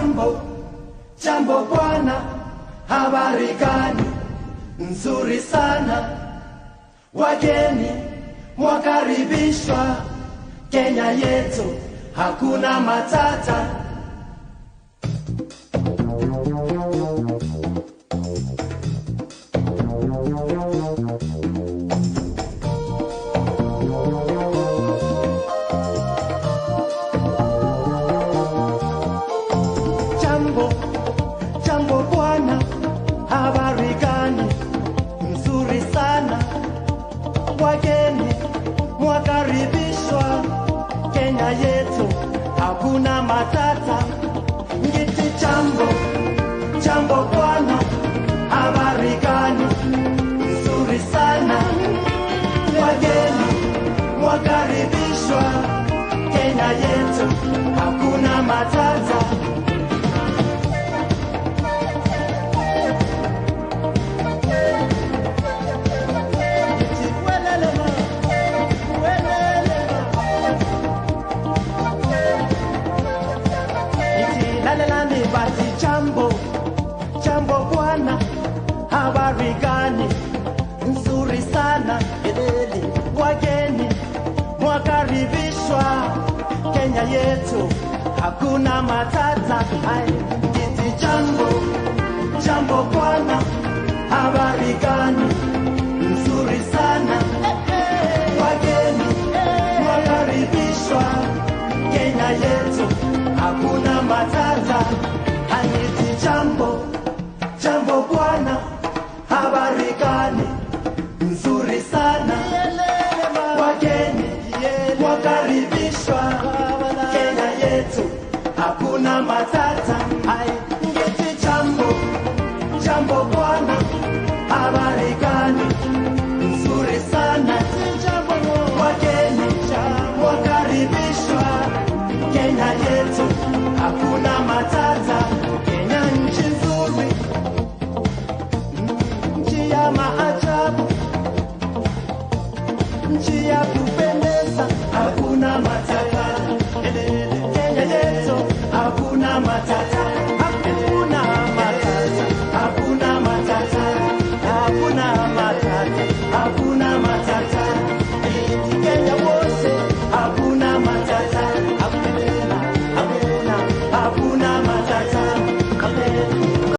Jambo, jambo bwana, habari gani? Nzuri sana. Wageni mwakaribishwa, Kenya yetu hakuna matata. Jambo, jambo bwana, habari gani? Nzuri sana. Wageni mwakaribishwa, Kenya yetu hakuna matata. Ngiti jambo, jambo bwana, habari gani? Nzuri sana. Wageni mwakaribishwa, Kenya yetu hakuna matata. Basi jambo, jambo bwana, habari gani? Nzuri sana. Wageni mwakaribishwa, Kenya yetu hakuna matata. Ngiti jambo, jambo bwana, habari gani? Nzuri sana. Wageni mwakaribishwa, Kenya yetu hakuna matata. Ngiti jambo, jambo bwana, habari gani? Nzuri sana. Wageni mwakaribishwa, Kenya yetu hakuna matata. Ngiti jambo, jambo bwana, habari gani? Nzuri sana. Wageni mwakaribishwa, Kenya yetu hakuna matata. Kenya nchi nzuri, nchi ya maajabu, nchi ya kupendeza, hakuna matata. Kenya yetu hakuna matata, hakuna matata, hakuna matata, hakuna matata, hakuna matata.